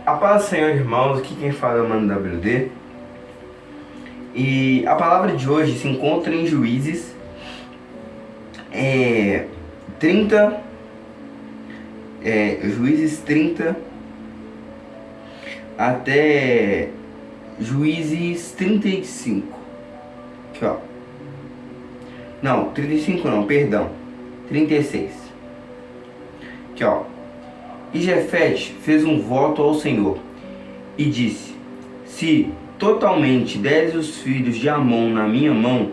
A paz do Senhor, irmãos, aqui quem fala é o Mano WD. E a palavra de hoje se encontra em Juízes 30, Juízes 30 até Juízes 35. Aqui, ó. Não, 35 não, perdão. 36. Aqui, ó. E Jefete fez um voto ao Senhor e disse: se totalmente deres os filhos de Amon na minha mão,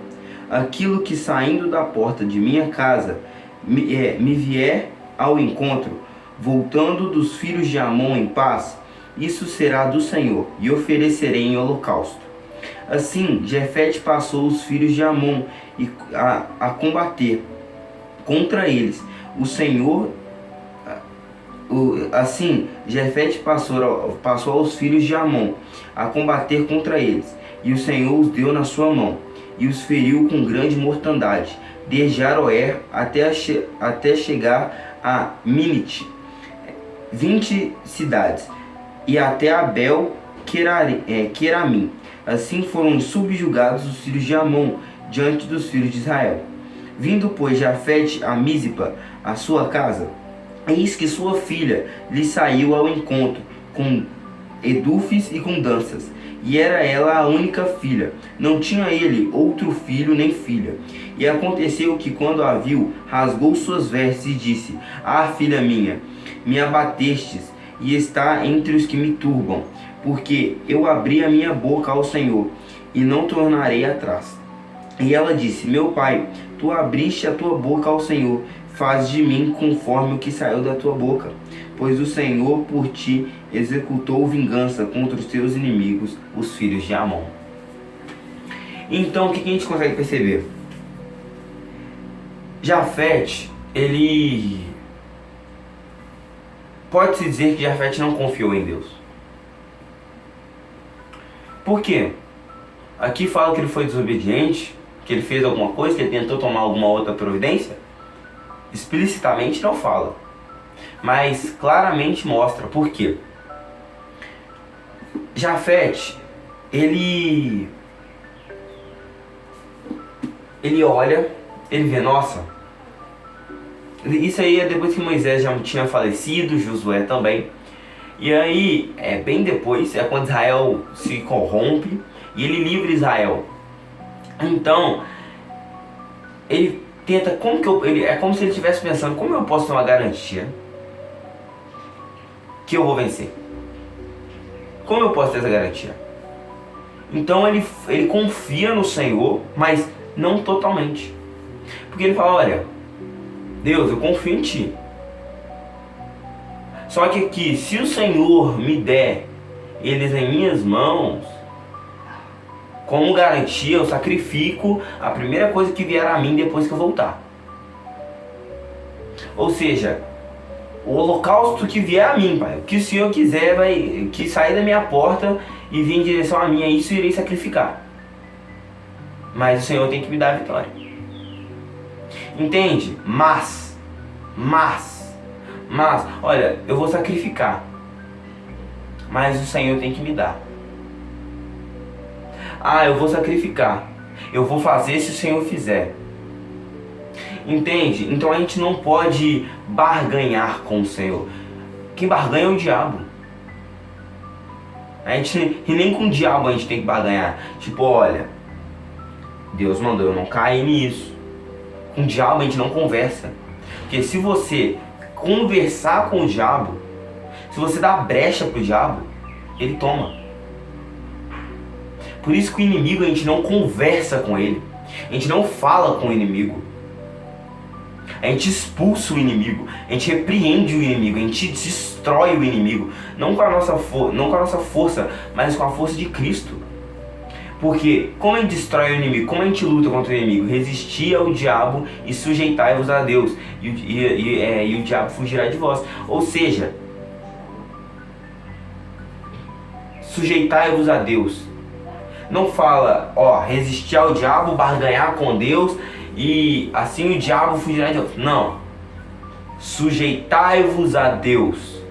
aquilo que saindo da porta de minha casa me vier ao encontro, voltando dos filhos de Amon em paz, isso será do Senhor, e oferecerei em holocausto. Assim Jefete passou os filhos de Amon a combater contra eles. Assim Jefete passou aos filhos de Amon a combater contra eles, e o Senhor os deu na sua mão, e os feriu com grande mortandade, desde Aroer até chegar a Minite, 20 cidades, e até Abel Queramim. Assim foram subjugados os filhos de Amon diante dos filhos de Israel. Vindo, pois, Jefete a Mizpa, a sua casa, eis que sua filha lhe saiu ao encontro, com edufes e com danças, e era ela a única filha, não tinha ele outro filho nem filha. E aconteceu que, quando a viu, rasgou suas vestes e disse: ah, filha minha, me abatestes, e está entre os que me turbam, porque eu abri a minha boca ao Senhor, e não tornarei atrás. E ela disse: meu pai, tu abriste a tua boca ao Senhor, faz de mim conforme o que saiu da tua boca, pois o Senhor por ti executou vingança contra os teus inimigos, os filhos de Amon. Então, o que a gente consegue perceber? Jefete, ele... pode-se dizer que Jefete não confiou em Deus. Por quê? Aqui fala que ele foi desobediente, que ele fez alguma coisa, que ele tentou tomar alguma outra providência. Explicitamente não fala, mas claramente mostra. Por quê? Jefete, ele olha, ele vê, nossa, isso aí é depois que Moisés já tinha falecido, Josué também, e aí bem depois, é quando Israel se corrompe e ele livra Israel. Então ele tenta, é como se ele estivesse pensando: como eu posso ter uma garantia que eu vou vencer? Como eu posso ter essa garantia? Então ele confia no Senhor, mas não totalmente. Porque ele fala: olha, Deus, eu confio em ti. Só que aqui, se o Senhor me der eles em minhas mãos, como garantia, eu sacrifico a primeira coisa que vier a mim depois que eu voltar. Ou seja, o holocausto que vier a mim, Pai, o que o Senhor quiser, que sair da minha porta e vir em direção a mim, isso eu irei sacrificar. Mas o Senhor tem que me dar a vitória. Entende? Mas, olha, eu vou sacrificar, mas o Senhor tem que me dar. Ah, eu vou sacrificar, eu vou fazer se o Senhor fizer. Entende? Então a gente não pode barganhar com o Senhor. Quem barganha é o diabo. E nem com o diabo a gente tem que barganhar. Tipo, olha, Deus mandou eu não cair nisso. Com o diabo a gente não conversa. Porque se você conversar com o diabo, se você dá brecha pro diabo, ele toma. Por isso que o inimigo, a gente não conversa com ele, a gente não fala com o inimigo, a gente expulsa o inimigo, a gente repreende o inimigo, a gente destrói o inimigo, não com a nossa força, mas com a força de Cristo. Porque como a gente destrói o inimigo, como a gente luta contra o inimigo? Resistir ao diabo e sujeitai-vos a Deus, e o diabo fugirá de vós. Ou seja, sujeitai-vos a Deus. Não fala, resistir ao diabo, barganhar com Deus e assim o diabo fugirá de vós. Não. Sujeitai-vos a Deus.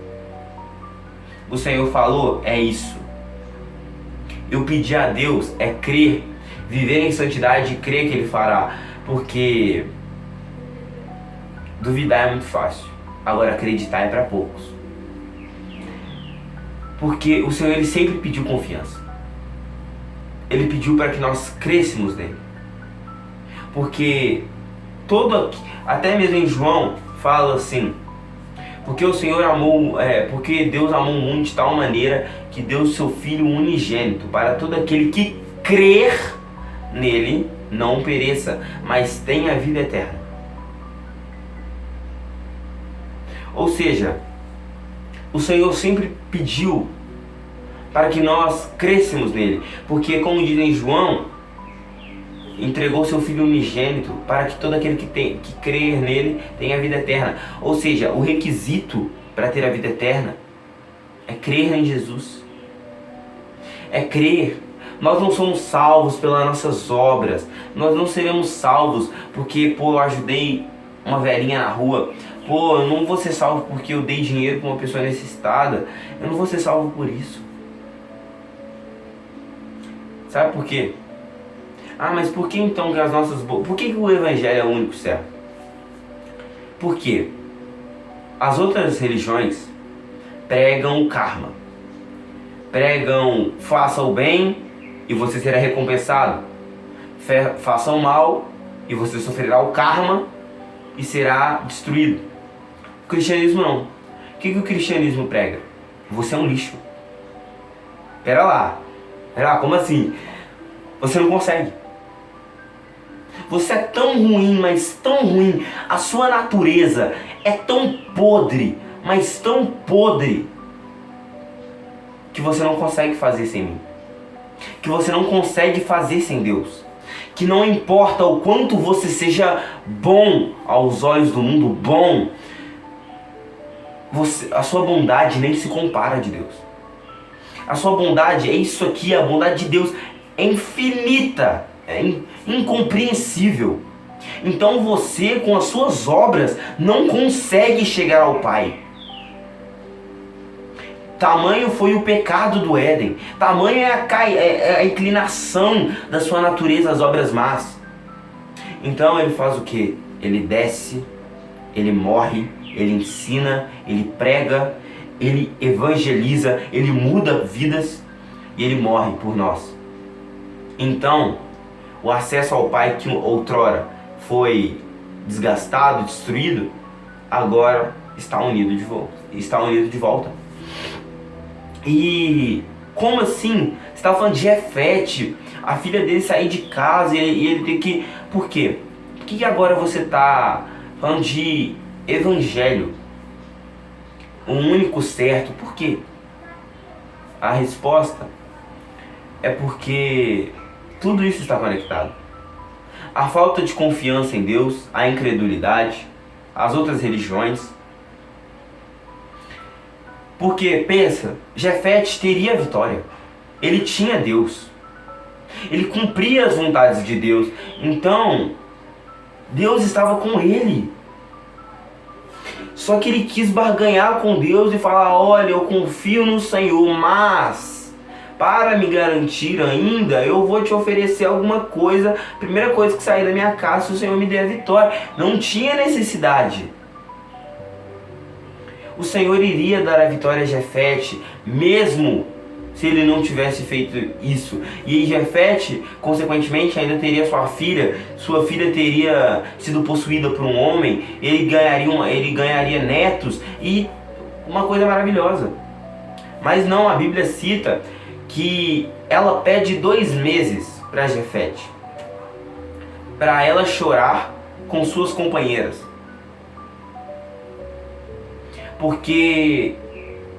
o Senhor falou é isso. Eu pedi a Deus é crer, viver em santidade e crer que Ele fará. Porque duvidar é muito fácil, agora acreditar é para poucos. Porque o Senhor, Ele sempre pediu confiança. Ele pediu para que nós crescêssemos nele. Porque até mesmo em João fala assim: porque o Senhor porque Deus amou o mundo de tal maneira que deu o seu Filho unigênito, para todo aquele que crer nele não pereça, mas tenha a vida eterna. Ou seja, o Senhor sempre pediu para que nós crescêssemos nele, porque, como diz em João, entregou seu Filho unigênito para que todo aquele que crer nele tenha a vida eterna. Ou seja, o requisito para ter a vida eterna é crer em Jesus. É crer. Nós não somos salvos pelas nossas obras. Nós não seremos salvos porque, eu ajudei uma velhinha na rua. Eu não vou ser salvo porque eu dei dinheiro para uma pessoa necessitada. Eu não vou ser salvo por isso. Sabe por quê? Mas por que então que as nossas... Por que o Evangelho é o único certo? Por quê? As outras religiões pregam o karma. Pregam: faça o bem e você será recompensado. Faça o mal e você sofrerá o karma e será destruído. O cristianismo não. O que o cristianismo prega? Você é um lixo. Pera lá, como assim? Você não consegue. Você é tão ruim, mas tão ruim. A sua natureza é tão podre, mas tão podre, que você não consegue fazer sem mim. Que você não consegue fazer sem Deus. Que não importa o quanto você seja bom aos olhos do mundo, bom, a sua bondade nem se compara de Deus. A sua bondade é isso aqui, a bondade de Deus é infinita, é incompreensível. Então você, com as suas obras, não consegue chegar ao Pai. Tamanho foi o pecado do Éden. Tamanho é a inclinação da sua natureza às obras más. Então ele faz o quê? Ele desce, ele morre, ele ensina, ele prega, ele evangeliza, ele muda vidas e ele morre por nós. Então, o acesso ao Pai que outrora foi desgastado, destruído, agora está unido de volta. E como assim? Você está falando de Jefete, a filha dele sair de casa e ele ter que... Por quê? Por que agora você está falando de evangelho? O único certo. Por quê? A resposta é porque tudo isso está conectado. A falta de confiança em Deus, a incredulidade, as outras religiões. Porque, pensa, Jefete teria vitória. Ele tinha Deus. Ele cumpria as vontades de Deus. Então, Deus estava com ele. Só que ele quis barganhar com Deus e falar: olha, eu confio no Senhor, mas para me garantir ainda, eu vou te oferecer alguma coisa. Primeira coisa que sair da minha casa, se o Senhor me der a vitória. Não tinha necessidade. O Senhor iria dar a vitória a Jefete, mesmo se ele não tivesse feito isso. E Jefete, consequentemente, ainda teria sua filha teria sido possuída por um homem, ele ganharia netos e uma coisa maravilhosa. Mas não, a Bíblia cita que ela pede 2 meses para Jefete, para ela chorar com suas companheiras. Porque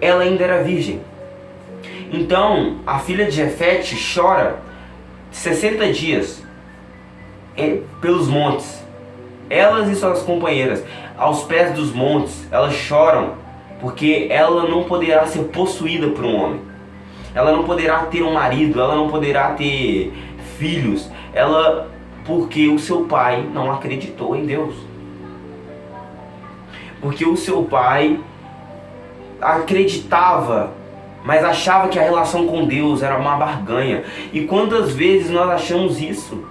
ela ainda era virgem. Então, a filha de Jefete chora 60 dias pelos montes. Elas e suas companheiras, aos pés dos montes, elas choram, porque ela não poderá ser possuída por um homem. Ela não poderá ter um marido, ela não poderá ter filhos, porque o seu pai não acreditou em Deus. Porque o seu pai acreditava mas achava que a relação com Deus era uma barganha. E quantas vezes nós achamos isso?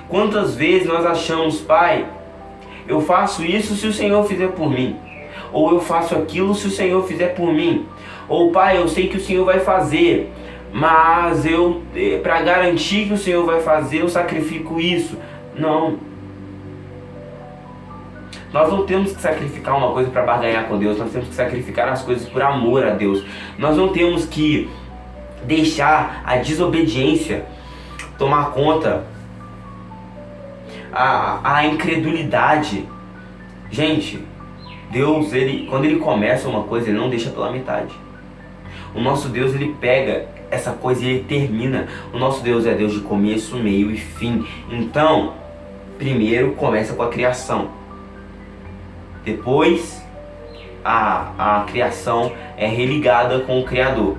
Quantas vezes nós achamos, Pai, eu faço isso se o Senhor fizer por mim, ou eu faço aquilo se o Senhor fizer por mim, ou Pai, eu sei que o Senhor vai fazer, mas eu, para garantir que o Senhor vai fazer, eu sacrifico isso. Não. Nós não temos que sacrificar uma coisa para barganhar com Deus, nós temos que sacrificar as coisas por amor a Deus. Nós não temos que deixar a desobediência tomar conta, a incredulidade. Gente, Deus, quando Ele começa uma coisa, Ele não deixa pela metade. O nosso Deus, Ele pega essa coisa e Ele termina. O nosso Deus é Deus de começo, meio e fim. Então, primeiro começa com a criação. Depois, a criação é religada com o Criador,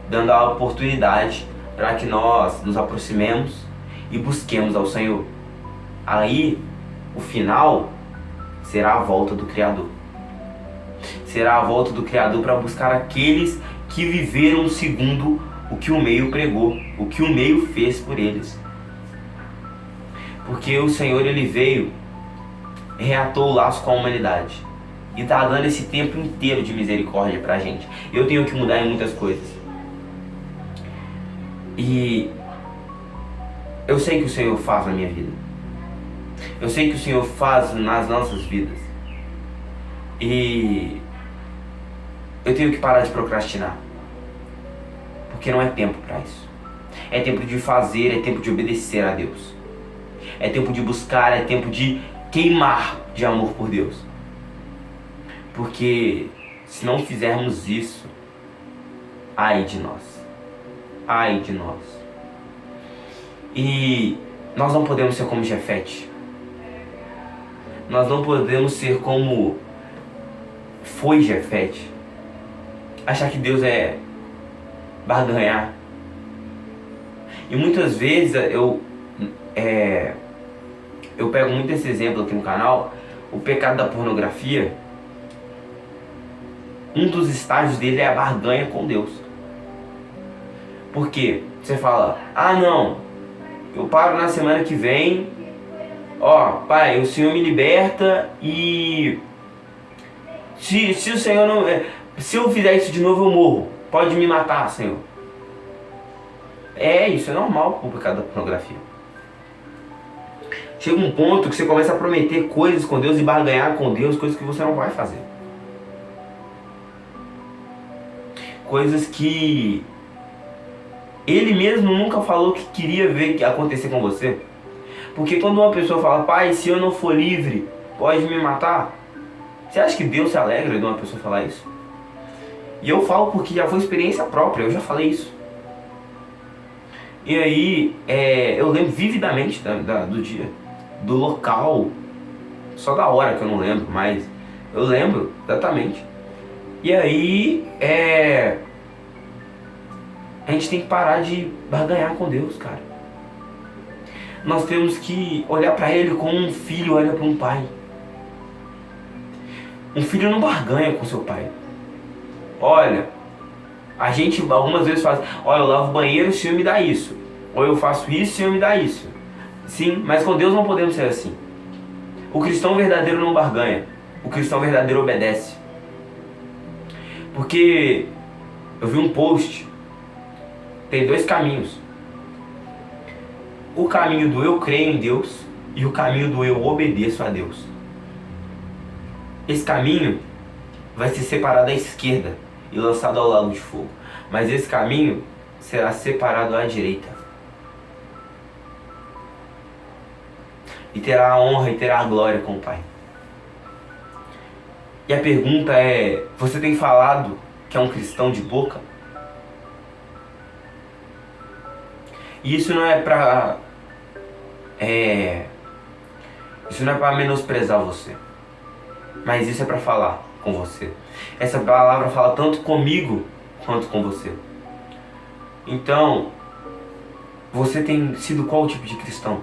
dando a oportunidade para que nós nos aproximemos e busquemos ao Senhor. Aí, o final será a volta do Criador. Será a volta do Criador para buscar aqueles que viveram segundo o que o meio pregou, o que o meio fez por eles. Porque o Senhor, Ele veio, reatou o laço com a humanidade e está dando esse tempo inteiro de misericórdia pra gente. Eu tenho que mudar em muitas coisas. E eu sei que o Senhor faz na minha vida. Eu sei que o Senhor faz nas nossas vidas. E eu tenho que parar de procrastinar. Porque não é tempo para isso. É tempo de fazer, é tempo de obedecer a Deus. É tempo de buscar, é tempo de queimar de amor por Deus. Porque se não fizermos isso, ai de nós. Ai de nós. E nós não podemos ser como Jefete. Nós não podemos ser como foi Jefete. Achar que Deus é barganhar. E muitas vezes eu pego muito esse exemplo aqui no canal. O pecado da pornografia, um dos estágios dele é a barganha com Deus. Por quê? Você fala, não, eu paro na semana que vem, Pai, o Senhor me liberta e se o Senhor não... se eu fizer isso de novo eu morro, pode me matar, Senhor. Isso é normal o pecado da pornografia. Chega um ponto que você começa a prometer coisas com Deus e barganhar com Deus, coisas que você não vai fazer. Coisas que Ele mesmo nunca falou que queria ver acontecer com você. Porque quando uma pessoa fala, Pai, se eu não for livre, pode me matar. Você acha que Deus se alegra de uma pessoa falar isso? E eu falo porque já foi experiência própria, eu já falei isso. E aí, eu lembro vividamente do dia, do local, só da hora que eu não lembro, mas eu lembro exatamente. E aí, a gente tem que parar de barganhar com Deus, cara. Nós temos que olhar pra Ele como um filho olha pra um pai. Um filho não barganha com seu pai. Olha, a gente algumas vezes faz, eu lavo o banheiro, o Senhor me dá isso. Ou eu faço isso, o Senhor me dá isso. Sim, mas com Deus não podemos ser assim. O cristão verdadeiro não barganha. O cristão verdadeiro obedece. Porque eu vi um post, tem dois caminhos. O caminho do eu creio em Deus e o caminho do eu obedeço a Deus. Esse caminho vai ser separado à esquerda e lançado ao lago de fogo. Mas esse caminho será separado à direita. E terá a honra e terá a glória com o Pai. E a pergunta é, você tem falado que é um cristão de boca? E isso não é pra menosprezar você, mas isso é pra falar com você. Essa palavra fala tanto comigo quanto com você. Então, você tem sido qual tipo de cristão?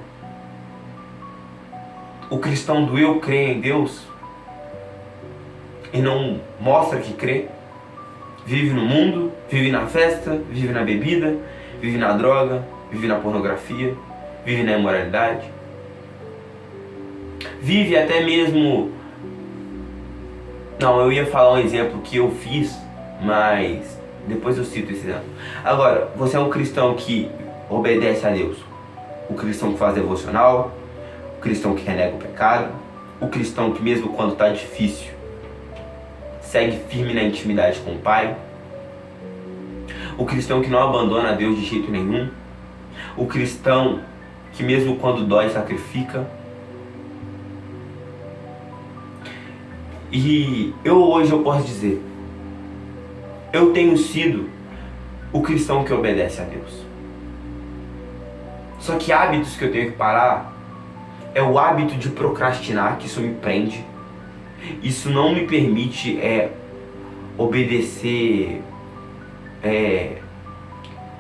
O cristão do eu creio em Deus e não mostra que crê? Vive no mundo, vive na festa, vive na bebida, vive na droga, vive na pornografia, vive na imoralidade. Vive até mesmo... Não, eu ia falar um exemplo que eu fiz, mas depois eu cito esse exemplo. Agora, você é um cristão que obedece a Deus. O cristão que faz devocional, o cristão que renega o pecado, o cristão que mesmo quando está difícil, segue firme na intimidade com o Pai. O cristão que não abandona a Deus de jeito nenhum. O cristão que mesmo quando dói, sacrifica. E hoje eu posso dizer, eu tenho sido o cristão que obedece a Deus. Só que hábitos que eu tenho que parar é o hábito de procrastinar, que isso me prende. Isso não me permite obedecer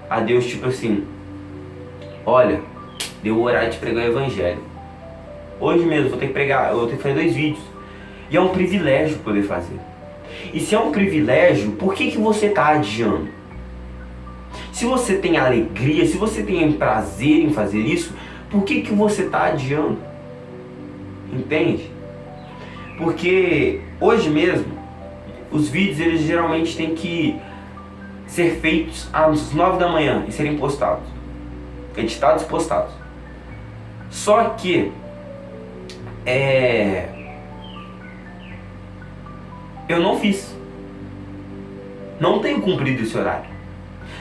a Deus, tipo assim, olha, deu o horário de pregar o evangelho. Hoje mesmo eu vou ter que fazer 2 vídeos. E é um privilégio poder fazer. E se é um privilégio, por que você está adiando? Se você tem alegria, se você tem prazer em fazer isso, por que você está adiando? Entende? Porque hoje mesmo, os vídeos eles geralmente têm que ser feitos às 9 da manhã e serem postados. Editados e postados. Só que eu não fiz. Não tenho cumprido esse horário.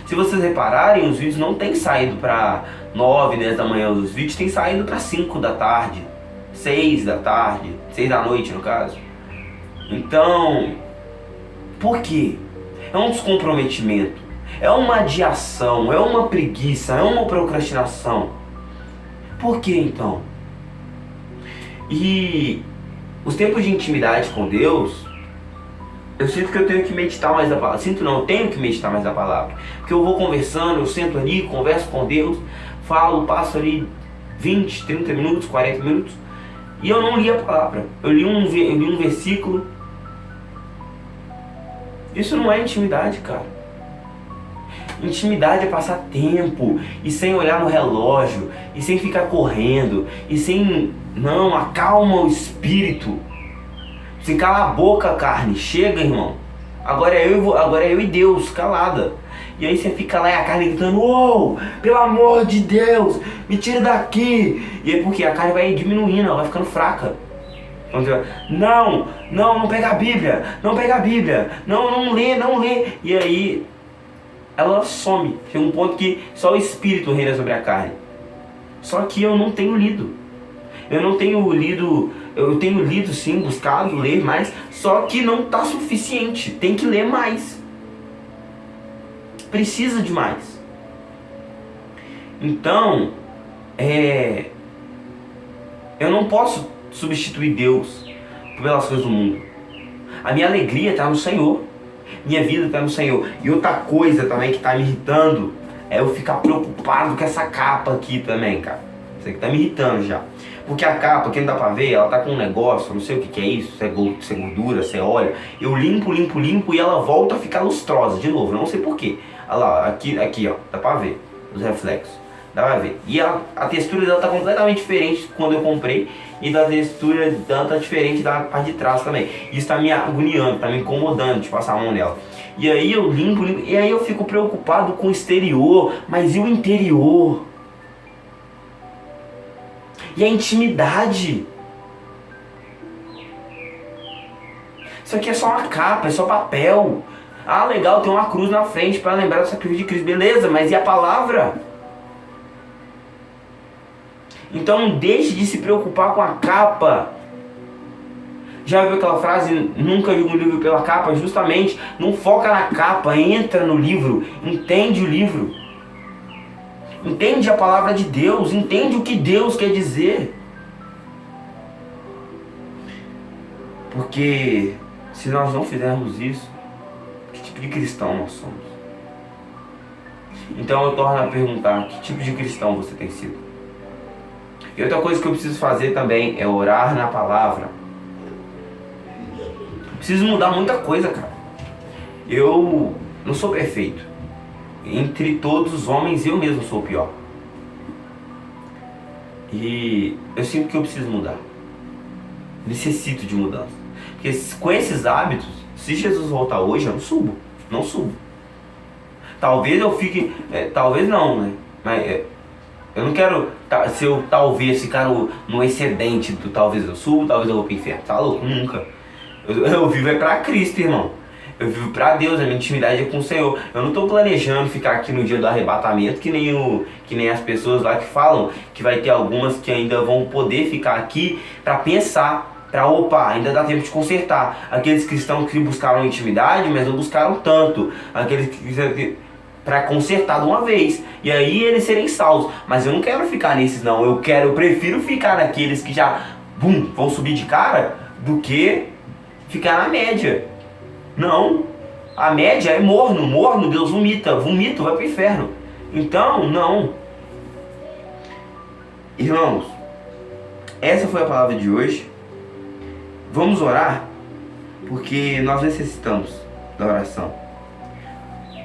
Se vocês repararem, os vídeos não têm saído para 9, 10 da manhã. Os vídeos têm saído para 5 da tarde, 6 da tarde, 6 da noite no caso. Então, por quê? É um descomprometimento, é uma adiação, é uma preguiça, é uma procrastinação. Por que então? E os tempos de intimidade com Deus, eu sinto que eu tenho que meditar mais a palavra. Sinto não, eu tenho que meditar mais a palavra. Porque eu vou conversando, eu sento ali, converso com Deus, falo, passo ali 20, 30 minutos, 40 minutos, e eu não li a palavra. Eu li um versículo. Isso não é intimidade, cara. Intimidade é passar tempo, e sem olhar no relógio, e sem ficar correndo, e sem... Não, acalma o espírito. Se cala a boca, carne, chega, irmão. Agora é eu e Deus, calada. E aí você fica lá e a carne gritando, uou, pelo amor de Deus, me tira daqui. E aí porque a carne vai diminuindo, ela vai ficando fraca. Não pega a Bíblia, não lê. E aí ela some. Chega um ponto que só o Espírito reina sobre a carne. Só que eu não tenho lido. Eu tenho lido sim, buscado ler mais, só que não está suficiente. Tem que ler mais. Precisa de mais. Então, eu não posso substituir Deus pelas coisas do mundo. A minha alegria está no Senhor. Minha vida está no Senhor. E outra coisa também que está me irritando é eu ficar preocupado com essa capa aqui também, cara. Isso aqui está me irritando já. Porque a capa, que não dá pra ver, ela tá com um negócio, eu não sei o que é isso, se é gordura, se é óleo. Eu limpo e ela volta a ficar lustrosa de novo, não sei porquê. Olha lá, aqui ó, dá pra ver os reflexos, dá pra ver. E a textura dela tá completamente diferente quando eu comprei, e da textura dela tá diferente da parte de trás também. Isso tá me agoniando, tá me incomodando de passar a mão nela. E aí eu limpo, e aí eu fico preocupado com o exterior, mas e o interior? E a intimidade? Isso aqui é só uma capa, é só papel. Ah, legal, tem uma cruz na frente para lembrar do sacrifício de Cristo. Beleza, mas e a palavra? Então deixe de se preocupar com a capa. Já viu aquela frase, nunca julgue um livro pela capa? Justamente, não foca na capa, entra no livro, entende o livro. Entende a palavra de Deus, entende o que Deus quer dizer. Porque se nós não fizermos isso, que tipo de cristão nós somos? Então eu torno a perguntar, que tipo de cristão você tem sido? E outra coisa que eu preciso fazer também é orar na palavra. Preciso mudar muita coisa, cara. Eu não sou perfeito. Entre todos os homens, eu mesmo sou o pior. E eu sinto que eu preciso mudar. Necessito de mudança. Porque com esses hábitos, se Jesus voltar hoje, eu não subo. Não subo. Talvez eu fique... talvez não, né? Mas eu não quero... Se eu talvez ficar no excedente do talvez eu subo, talvez eu vou pro inferno. Tá louco? Nunca. Eu vivo é pra Cristo, irmão. Eu vivo pra Deus, a minha intimidade é com o Senhor. Eu não tô planejando ficar aqui no dia do arrebatamento que nem as pessoas lá que falam que vai ter algumas que ainda vão poder ficar aqui pra pensar, pra opa, ainda dá tempo de consertar. Aqueles cristãos que buscaram intimidade, mas não buscaram tanto. Aqueles que para consertar de uma vez e aí eles serem salvos. Mas eu não quero ficar nesses não. Eu prefiro ficar naqueles que já vão subir de cara do que ficar na média. Não, a média é morno, Deus vomita, vai pro inferno. Então, não. Irmãos, essa foi a palavra de hoje. Vamos orar, porque nós necessitamos da oração.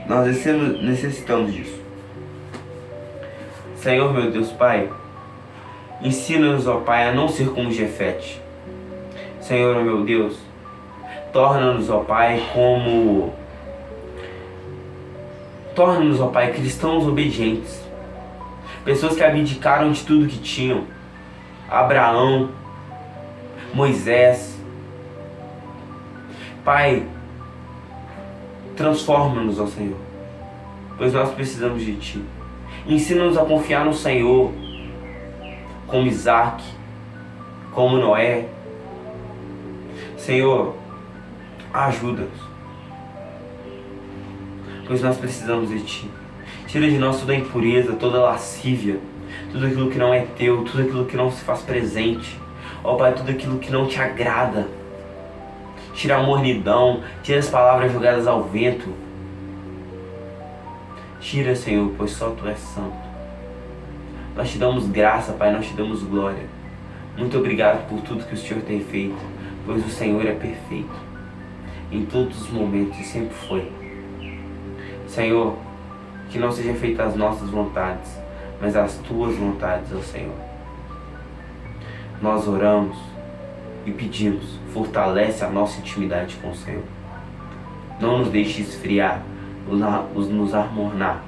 Nós necessitamos disso. Senhor, meu Deus, Pai, ensina-nos, ó Pai, a não ser como Jefete. Senhor, meu Deus, torna-nos, ó Pai, Torna-nos, ó Pai, cristãos obedientes. Pessoas que abdicaram de tudo que tinham. Abraão, Moisés. Pai, transforma-nos, ó Senhor, pois nós precisamos de Ti. Ensina-nos a confiar no Senhor, como Isaac, como Noé. Senhor, ajuda-nos, pois nós precisamos de Ti. Tira de nós toda a impureza, toda a lascívia, tudo aquilo que não é Teu, tudo aquilo que não se faz presente. Ó Pai, tudo aquilo que não Te agrada. Tira a mornidão, tira as palavras jogadas ao vento. Tira, Senhor, pois só Tu és santo. Nós Te damos graça, Pai, nós Te damos glória. Muito obrigado por tudo que o Senhor tem feito, pois o Senhor é perfeito. Em todos os momentos e sempre foi. Senhor, que não seja feita as nossas vontades, mas as Tuas vontades, ó Senhor. Nós oramos e pedimos, fortalece a nossa intimidade com o Senhor. Não nos deixe esfriar, nos amornar,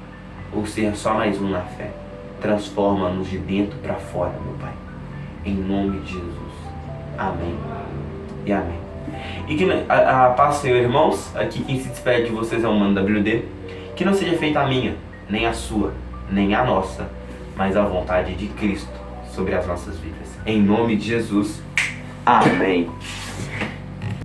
ou ser só mais um na fé. Transforma-nos de dentro para fora, meu Pai. Em nome de Jesus. Amém e amém. E que a paz do Senhor, irmãos. Aqui quem se despede de vocês é o Mano WD. Que não seja feita a minha, nem a sua, nem a nossa, mas a vontade de Cristo sobre as nossas vidas. Em nome de Jesus. Amém.